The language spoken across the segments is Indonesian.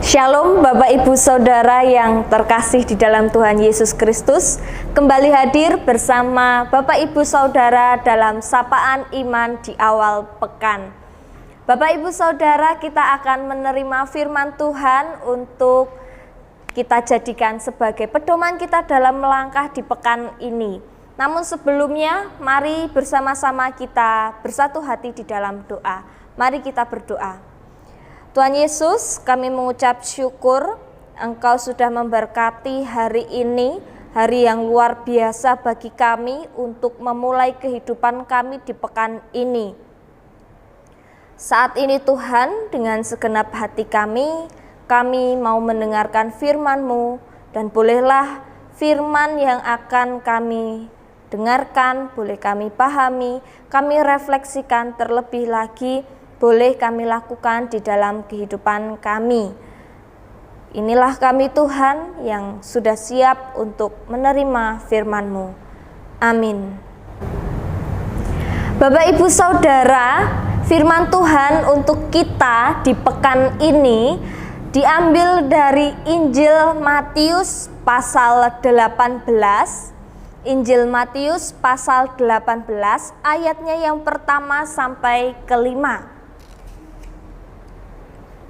Shalom Bapak Ibu Saudara yang terkasih di dalam Tuhan Yesus Kristus. Kembali hadir bersama Bapak Ibu Saudara dalam Sapaan Iman di awal pekan. Bapak Ibu Saudara, kita akan menerima firman Tuhan untuk kita jadikan sebagai pedoman kita dalam melangkah di pekan ini. Namun sebelumnya, mari bersama-sama kita bersatu hati di dalam doa. Mari kita berdoa. Tuhan Yesus, kami mengucap syukur Engkau sudah memberkati hari ini, hari yang luar biasa bagi kami untuk memulai kehidupan kami di pekan ini. Saat ini Tuhan, dengan segenap hati kami mau mendengarkan firman-Mu, dan bolehlah firman yang akan kami dengarkan, boleh kami pahami, kami refleksikan terlebih lagi, boleh kami lakukan di dalam kehidupan kami. Inilah kami Tuhan yang sudah siap untuk menerima firman-Mu. Amin. Bapak Ibu Saudara, firman Tuhan untuk kita di pekan ini diambil dari Injil Matius pasal 18. Injil Matius pasal 18 ayatnya yang pertama sampai kelima.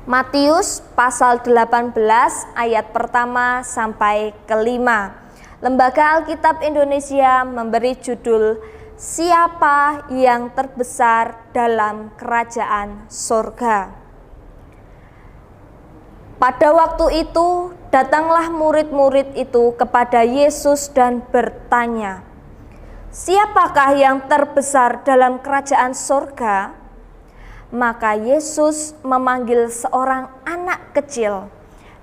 Matius pasal 18 ayat pertama sampai kelima. Lembaga Alkitab Indonesia memberi judul Siapa yang terbesar dalam kerajaan sorga. Pada waktu itu datanglah murid-murid itu kepada Yesus dan bertanya, "Siapakah yang terbesar dalam kerajaan sorga?" Maka Yesus memanggil seorang anak kecil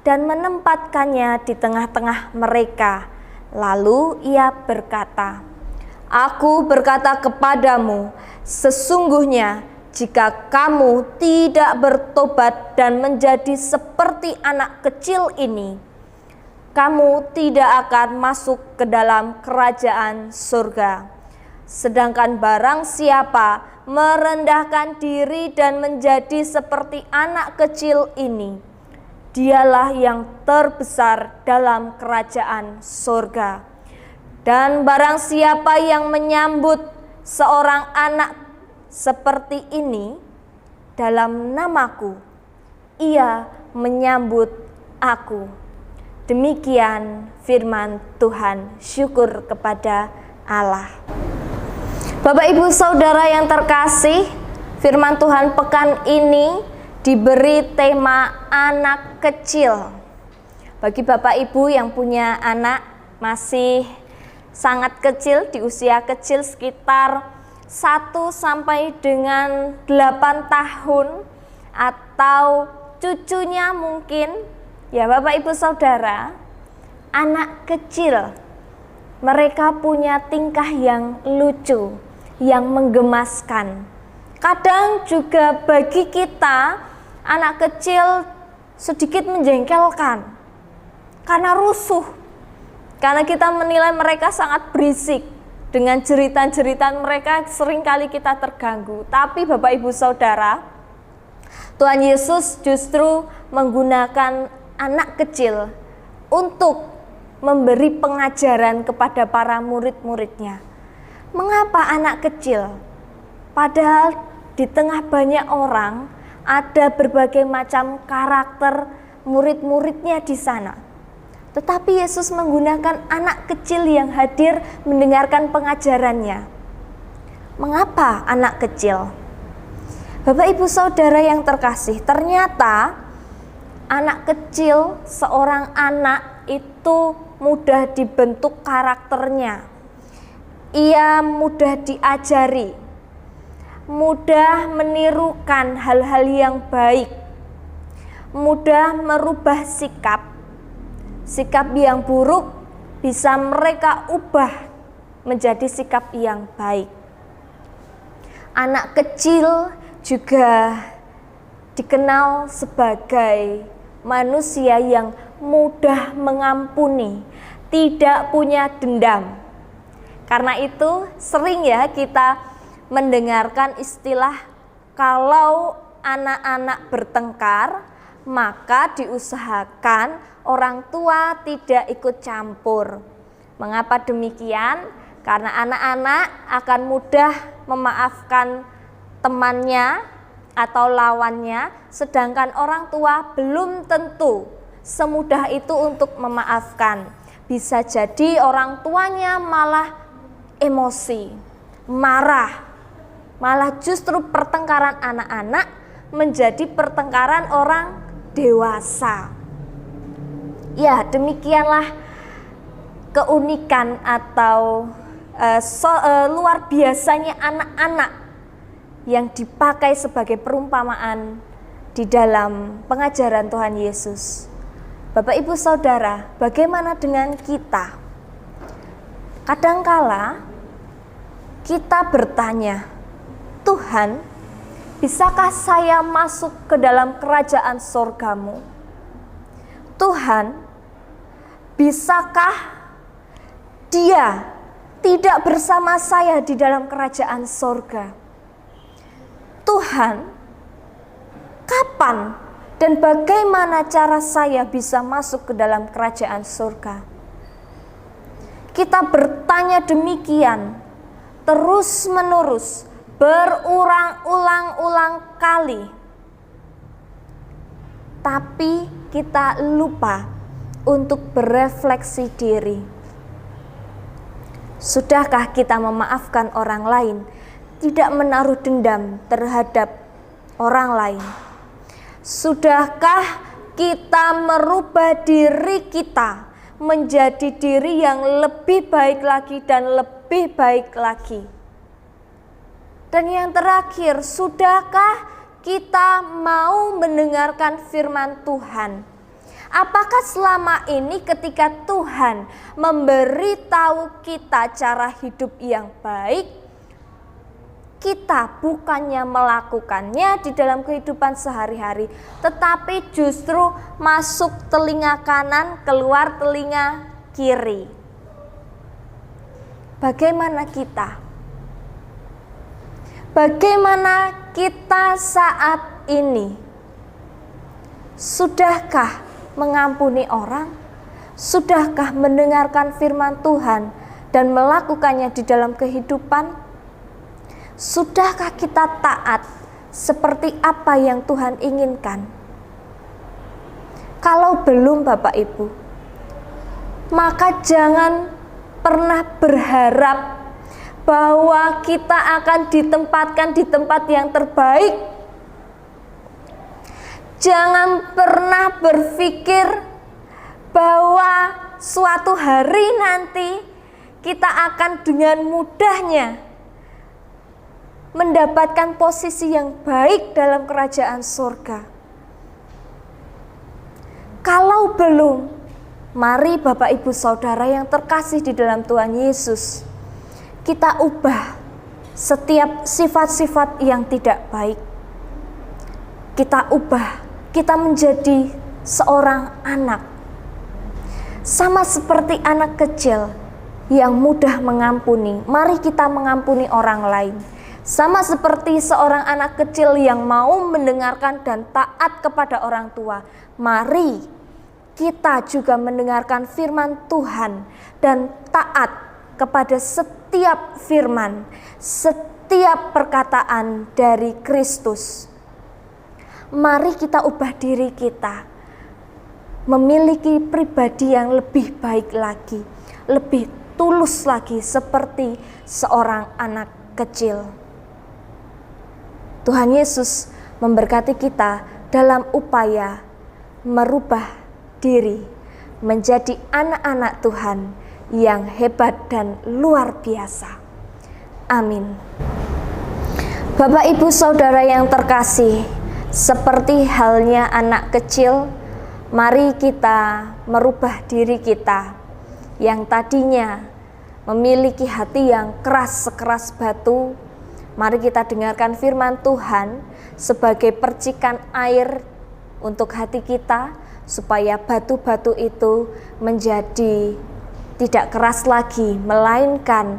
dan menempatkannya di tengah-tengah mereka. Lalu ia berkata, "Aku berkata kepadamu, sesungguhnya jika kamu tidak bertobat dan menjadi seperti anak kecil ini, kamu tidak akan masuk ke dalam kerajaan surga. Sedangkan barang siapa merendahkan diri dan menjadi seperti anak kecil ini, dialah yang terbesar dalam kerajaan surga. Dan barang siapa yang menyambut seorang anak seperti ini dalam namaku, ia menyambut aku." Demikian firman Tuhan. Syukur kepada Allah. Bapak Ibu Saudara yang terkasih, firman Tuhan pekan ini diberi tema anak kecil. Bagi Bapak Ibu yang punya anak masih sangat kecil, di usia kecil sekitar 1 sampai dengan 8 tahun atau cucunya mungkin, ya Bapak Ibu Saudara, anak kecil, mereka punya tingkah yang lucu, yang menggemaskan. Kadang juga bagi kita anak kecil sedikit menjengkelkan karena rusuh, karena kita menilai mereka sangat berisik. Dengan jeritan-jeritan mereka seringkali kita terganggu. Tapi Bapak Ibu Saudara, Tuhan Yesus justru menggunakan anak kecil untuk memberi pengajaran kepada para murid-muridnya. Mengapa anak kecil? Padahal di tengah banyak orang ada berbagai macam karakter murid-muridnya di sana. Tetapi Yesus menggunakan anak kecil yang hadir mendengarkan pengajarannya. Mengapa anak kecil? Bapak Ibu Saudara yang terkasih, ternyata anak kecil, seorang anak itu mudah dibentuk karakternya. Ia mudah diajari, mudah menirukan hal-hal yang baik, mudah merubah sikap yang buruk bisa mereka ubah menjadi sikap yang baik. Anak kecil juga dikenal sebagai manusia yang mudah mengampuni, tidak punya dendam. Karena itu sering ya kita mendengarkan istilah kalau anak-anak bertengkar, maka diusahakan orang tua tidak ikut campur. Mengapa demikian? Karena anak-anak akan mudah memaafkan temannya atau lawannya, sedangkan orang tua belum tentu semudah itu untuk memaafkan. Bisa jadi orang tuanya malah emosi, marah, malah justru pertengkaran anak-anak menjadi pertengkaran orang dewasa. Ya, demikianlah keunikan atau luar biasanya anak-anak yang dipakai sebagai perumpamaan di dalam pengajaran Tuhan Yesus. Bapak Ibu Saudara, bagaimana dengan kita? Kadangkala kita bertanya, Tuhan, bisakah saya masuk ke dalam kerajaan sorgamu? Tuhan, bisakah Dia tidak bersama saya di dalam kerajaan sorga? Tuhan, kapan dan bagaimana cara saya bisa masuk ke dalam kerajaan surga? Kita bertanya demikian terus-menerus, berulang-ulang kali. Tapi kita lupa untuk berefleksi diri. Sudahkah kita memaafkan orang lain, tidak menaruh dendam terhadap orang lain? Sudahkah kita merubah diri kita menjadi diri yang lebih baik lagi dan lebih baik lagi? Dan yang terakhir, sudahkah kita mau mendengarkan firman Tuhan? Apakah selama ini ketika Tuhan memberitahu kita cara hidup yang baik, kita bukannya melakukannya di dalam kehidupan sehari-hari, tetapi justru masuk telinga kanan, keluar telinga kiri? Bagaimana kita? Bagaimana kita saat ini? Sudahkah mengampuni orang? Sudahkah mendengarkan firman Tuhan dan melakukannya di dalam kehidupan? Sudahkah kita taat seperti apa yang Tuhan inginkan? Kalau belum Bapak Ibu, maka jangan pernah berharap bahwa kita akan ditempatkan di tempat yang terbaik. Jangan pernah berpikir bahwa suatu hari nanti kita akan dengan mudahnya mendapatkan posisi yang baik dalam kerajaan surga. Kalau belum, mari Bapak Ibu Saudara yang terkasih di dalam Tuhan Yesus, kita ubah setiap sifat-sifat yang tidak baik. Kita ubah, kita menjadi seorang anak, sama seperti anak kecil yang mudah mengampuni. Mari kita mengampuni orang lain. Sama seperti seorang anak kecil yang mau mendengarkan dan taat kepada orang tua, mari kita juga mendengarkan firman Tuhan dan taat kepada setiap firman, setiap perkataan dari Kristus. Mari kita ubah diri kita, memiliki pribadi yang lebih baik lagi, lebih tulus lagi seperti seorang anak kecil. Tuhan Yesus memberkati kita dalam upaya merubah diri menjadi anak-anak Tuhan yang hebat dan luar biasa. Amin. Bapak Ibu Saudara yang terkasih, seperti halnya anak kecil, mari kita merubah diri kita yang tadinya memiliki hati yang keras sekeras batu. Mari kita dengarkan firman Tuhan sebagai percikan air untuk hati kita, supaya batu-batu itu menjadi tidak keras lagi, melainkan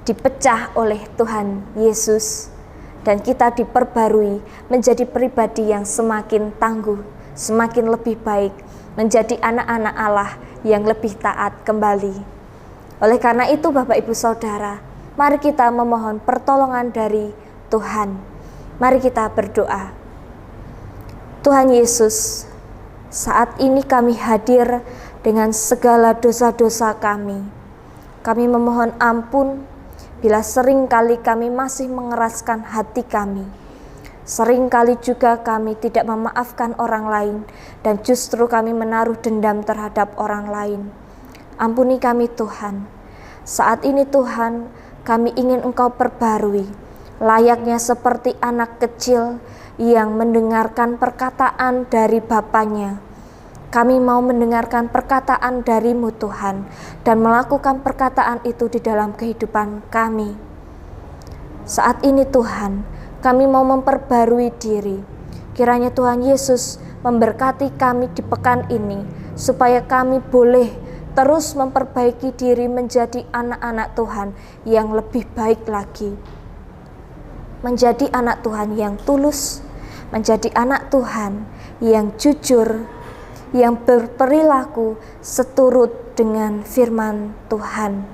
dipecah oleh Tuhan Yesus, dan kita diperbarui menjadi pribadi yang semakin tangguh, semakin lebih baik, menjadi anak-anak Allah yang lebih taat kembali. Oleh karena itu Bapak Ibu Saudara, mari kita memohon pertolongan dari Tuhan. Mari kita berdoa. Tuhan Yesus, saat ini kami hadir dengan segala dosa-dosa kami. Kami memohon ampun bila seringkali kami masih mengeraskan hati kami. Seringkali juga kami tidak memaafkan orang lain dan justru kami menaruh dendam terhadap orang lain. Ampuni kami Tuhan. Saat ini Tuhan, kami ingin Engkau perbarui, layaknya seperti anak kecil yang mendengarkan perkataan dari bapaknya. Kami mau mendengarkan perkataan dari-Mu Tuhan dan melakukan perkataan itu di dalam kehidupan kami. Saat ini Tuhan, kami mau memperbarui diri. Kiranya Tuhan Yesus memberkati kami di pekan ini, supaya kami boleh terus memperbaiki diri menjadi anak-anak Tuhan yang lebih baik lagi. Menjadi anak Tuhan yang tulus, menjadi anak Tuhan yang jujur, yang berperilaku seturut dengan firman Tuhan.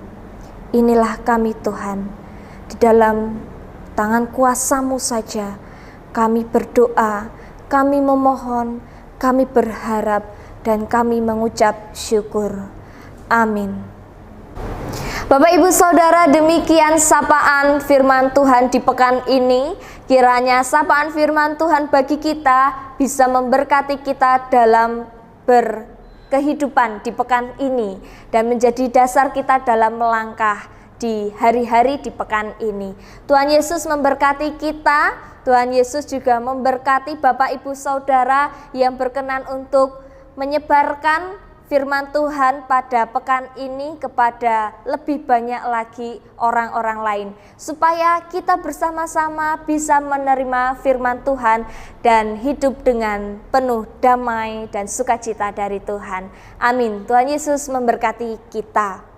Inilah kami Tuhan, di dalam tangan kuasa-Mu saja kami berdoa, kami memohon, kami berharap, dan kami mengucap syukur. Amin. Bapak Ibu Saudara, demikian sapaan firman Tuhan di pekan ini. Kiranya sapaan firman Tuhan bagi kita bisa memberkati kita dalam berkehidupan di pekan ini dan menjadi dasar kita dalam melangkah di hari-hari di pekan ini. Tuhan Yesus memberkati kita. Tuhan Yesus juga memberkati Bapak Ibu Saudara yang berkenan untuk menyebarkan firman Tuhan pada pekan ini kepada lebih banyak lagi orang-orang lain, supaya kita bersama-sama bisa menerima firman Tuhan dan hidup dengan penuh damai dan sukacita dari Tuhan. Amin. Tuhan Yesus memberkati kita.